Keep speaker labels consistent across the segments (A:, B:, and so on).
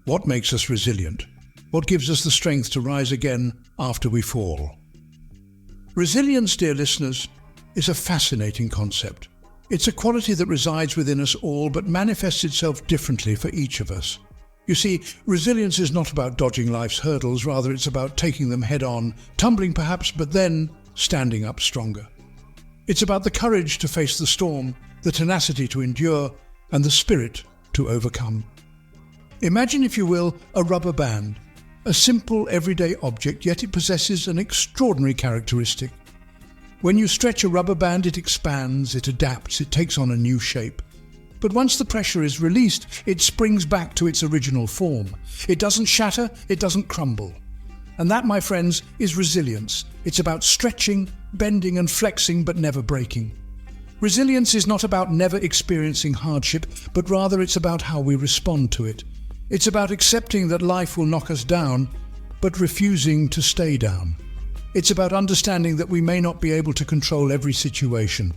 A: What makes us resilient? What gives us the strength to rise again after we fall? Resilience, dear listeners, is a fascinating concept. It's a quality that resides within us all but manifests itself differently for each of us. You see, resilience is not about dodging life's hurdles, rather it's about taking them head on, tumbling perhaps, but then standing up stronger. It's about the courage to face the storm, the tenacity to endure, and the spirit to overcome. Imagine, if you will, a rubber band, a simple everyday object, yet it possesses an extraordinary characteristic. When you stretch a rubber band, it expands, it adapts, it takes on a new shape. But once the pressure is released, it springs back to its original form. It doesn't shatter, it doesn't crumble. And that, my friends, is resilience. It's about stretching, bending and flexing, but never breaking. Resilience is not about never experiencing hardship, but rather it's about how we respond to it. It's about accepting that life will knock us down, but refusing to stay down. It's about understanding that we may not be able to control every situation,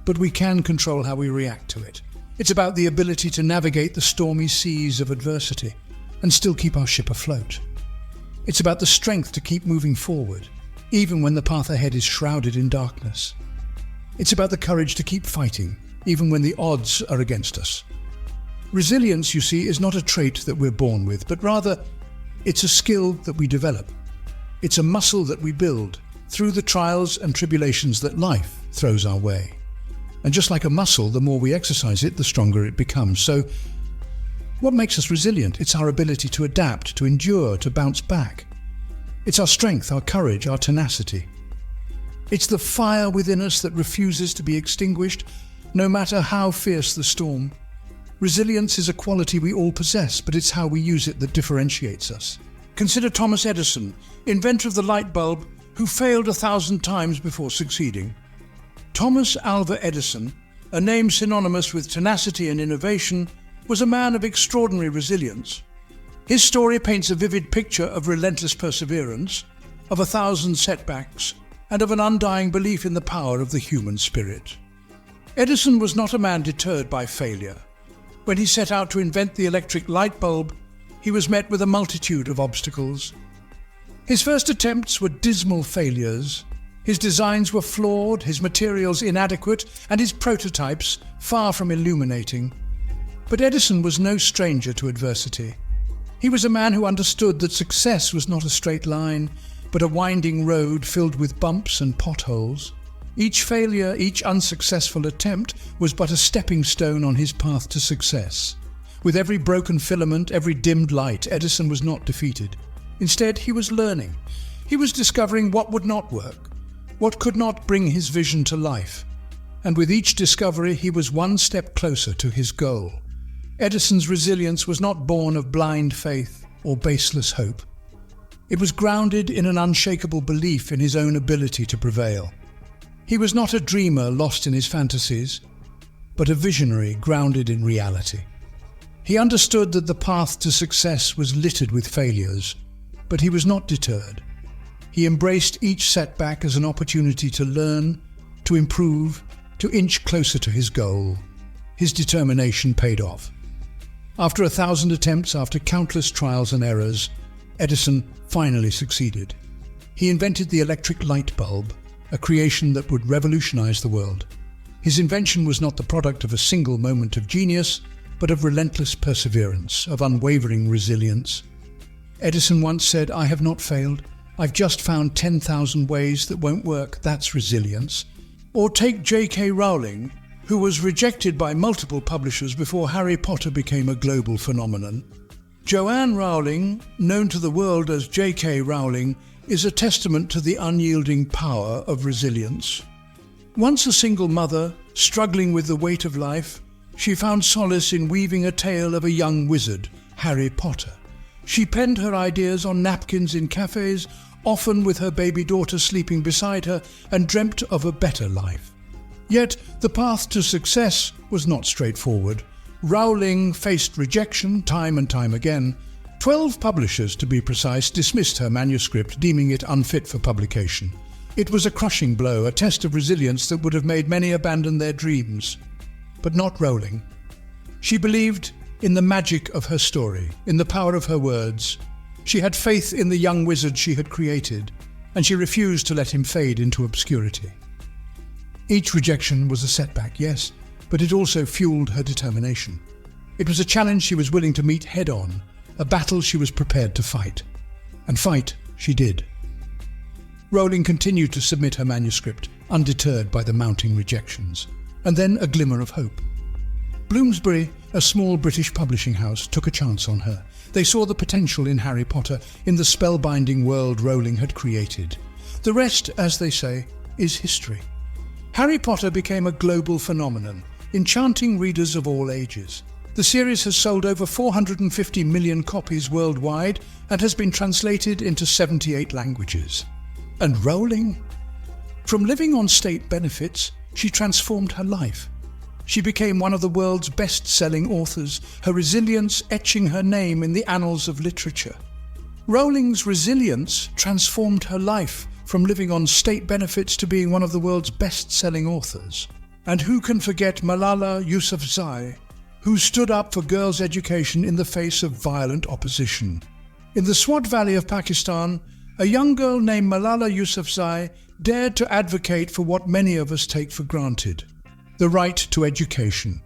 A: but we can control how we react to it. It's about the ability to navigate the stormy seas of adversity and still keep our ship afloat. It's about the strength to keep moving forward, even when the path ahead is shrouded in darkness. It's about the courage to keep fighting, even when the odds are against us. Resilience, you see, is not a trait that we're born with, but rather it's a skill that we develop. It's a muscle that we build through the trials and tribulations that life throws our way. And just like a muscle, the more we exercise it, the stronger it becomes. So, what makes us resilient? It's our ability to adapt, to endure, to bounce back. It's our strength, our courage, our tenacity. It's the fire within us that refuses to be extinguished, no matter how fierce the storm. Resilience is a quality we all possess, but it's how we use it that differentiates us. Consider Thomas Edison, inventor of the light bulb, who failed 1,000 times before succeeding. Thomas Alva Edison, a name synonymous with tenacity and innovation, was a man of extraordinary resilience. His story paints a vivid picture of relentless perseverance, of 1,000 setbacks, and of an undying belief in the power of the human spirit. Edison was not a man deterred by failure. When he set out to invent the electric light bulb, he was met with a multitude of obstacles. His first attempts were dismal failures. His designs were flawed, his materials inadequate, and his prototypes far from illuminating. But Edison was no stranger to adversity. He was a man who understood that success was not a straight line, but a winding road filled with bumps and potholes. Each failure, each unsuccessful attempt was but a stepping stone on his path to success. With every broken filament, every dimmed light, Edison was not defeated. Instead, he was learning. He was discovering what would not work, what could not bring his vision to life. And with each discovery, he was one step closer to his goal. Edison's resilience was not born of blind faith or baseless hope. It was grounded in an unshakable belief in his own ability to prevail. He was not a dreamer lost in his fantasies, but a visionary grounded in reality. He understood that the path to success was littered with failures, but he was not deterred. He embraced each setback as an opportunity to learn, to improve, to inch closer to his goal. His determination paid off. After 1,000 attempts, after countless trials and errors, Edison finally succeeded. He invented the electric light bulb, a creation that would revolutionize the world. His invention was not the product of a single moment of genius, but of relentless perseverance, of unwavering resilience. Edison once said, "I have not failed. I've just found 10,000 ways that won't work. That's resilience." Or take J.K. Rowling, who was rejected by multiple publishers before Harry Potter became a global phenomenon. Joanne Rowling, known to the world as J.K. Rowling, is a testament to the unyielding power of resilience. Once a single mother, struggling with the weight of life, she found solace in weaving a tale of a young wizard, Harry Potter. She penned her ideas on napkins in cafes, often with her baby daughter sleeping beside her, and dreamt of a better life. Yet the path to success was not straightforward. Rowling faced rejection time and time again. 12 publishers, to be precise, dismissed her manuscript, deeming it unfit for publication. It was a crushing blow, a test of resilience that would have made many abandon their dreams. But not Rowling. She believed in the magic of her story, in the power of her words. She had faith in the young wizard she had created, and she refused to let him fade into obscurity. Each rejection was a setback, yes, but it also fueled her determination. It was a challenge she was willing to meet head-on, a battle she was prepared to fight. And fight she did. Rowling continued to submit her manuscript, undeterred by the mounting rejections. And then a glimmer of hope. Bloomsbury, a small British publishing house, took a chance on her. They saw the potential in Harry Potter, in the spellbinding world Rowling had created. The rest, as they say, is history. Harry Potter became a global phenomenon, enchanting readers of all ages. The series has sold over 450 million copies worldwide and has been translated into 78 languages. And Rowling? From living on state benefits, she transformed her life. She became one of the world's best-selling authors, her resilience etching her name in the annals of literature. Rowling's resilience transformed her life, from living on state benefits to being one of the world's best-selling authors. And who can forget Malala Yousafzai, who stood up for girls' education in the face of violent opposition? In the Swat Valley of Pakistan, a young girl named Malala Yousafzai dared to advocate for what many of us take for granted: the right to education.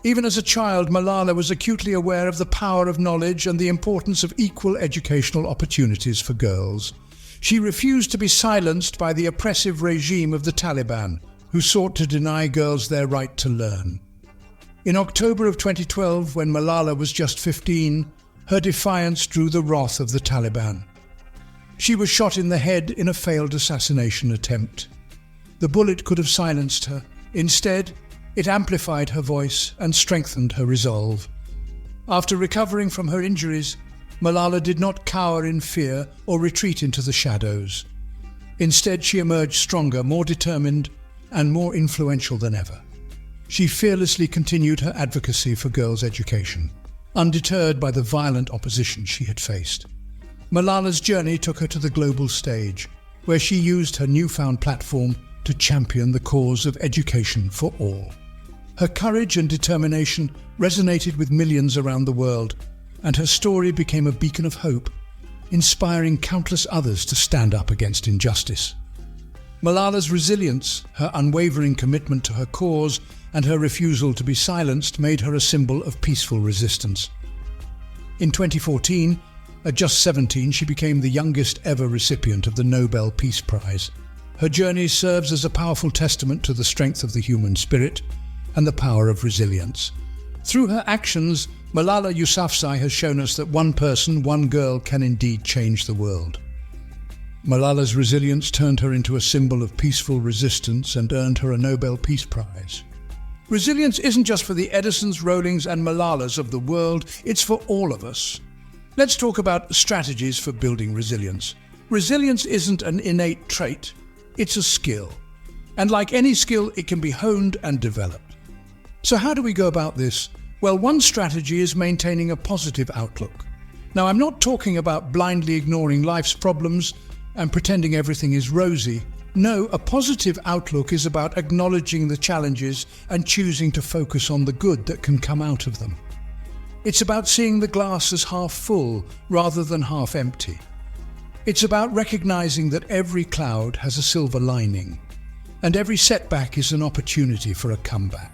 A: Even as a child, Malala was acutely aware of the power of knowledge and the importance of equal educational opportunities for girls. She refused to be silenced by the oppressive regime of the Taliban, who sought to deny girls their right to learn. In October of 2012, when Malala was just 15, her defiance drew the wrath of the Taliban. She was shot in the head in a failed assassination attempt. The bullet could have silenced her. Instead, it amplified her voice and strengthened her resolve. After recovering from her injuries, Malala did not cower in fear or retreat into the shadows. Instead, she emerged stronger, more determined, and more influential than ever. She fearlessly continued her advocacy for girls' education, undeterred by the violent opposition she had faced. Malala's journey took her to the global stage, where she used her newfound platform to champion the cause of education for all. Her courage and determination resonated with millions around the world, and her story became a beacon of hope, inspiring countless others to stand up against injustice. Malala's resilience, her unwavering commitment to her cause, and her refusal to be silenced made her a symbol of peaceful resistance. In 2014, at just 17, she became the youngest ever recipient of the Nobel Peace Prize. Her journey serves as a powerful testament to the strength of the human spirit and the power of resilience. Through her actions, Malala Yousafzai has shown us that one person, one girl, can indeed change the world. Malala's resilience turned her into a symbol of peaceful resistance and earned her a Nobel Peace Prize. Resilience isn't just for the Edisons, Rowlings and Malalas of the world, it's for all of us. Let's talk about strategies for building resilience. Resilience isn't an innate trait, it's a skill. And like any skill, it can be honed and developed. So how do we go about this? Well, one strategy is maintaining a positive outlook. Now, I'm not talking about blindly ignoring life's problems and pretending everything is rosy. No, a positive outlook is about acknowledging the challenges and choosing to focus on the good that can come out of them. It's about seeing the glass as half full rather than half empty. It's about recognizing that every cloud has a silver lining, and every setback is an opportunity for a comeback.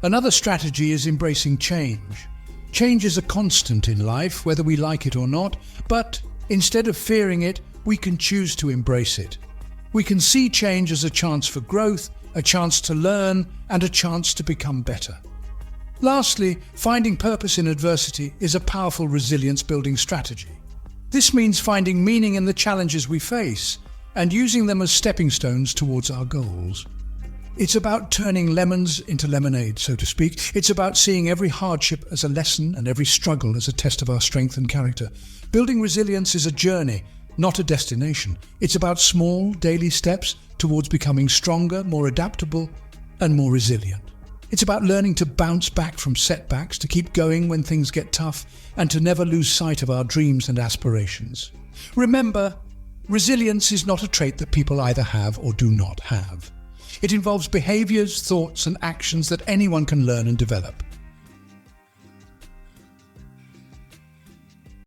A: Another strategy is embracing change. Change is a constant in life, whether we like it or not, but instead of fearing it, we can choose to embrace it. We can see change as a chance for growth, a chance to learn, and a chance to become better. Lastly, finding purpose in adversity is a powerful resilience-building strategy. This means finding meaning in the challenges we face and using them as stepping stones towards our goals. It's about turning lemons into lemonade, so to speak. It's about seeing every hardship as a lesson and every struggle as a test of our strength and character. Building resilience is a journey, not a destination. It's about small, daily steps towards becoming stronger, more adaptable, and more resilient. It's about learning to bounce back from setbacks, to keep going when things get tough, and to never lose sight of our dreams and aspirations. Remember, resilience is not a trait that people either have or do not have. It involves behaviors, thoughts, and actions that anyone can learn and develop.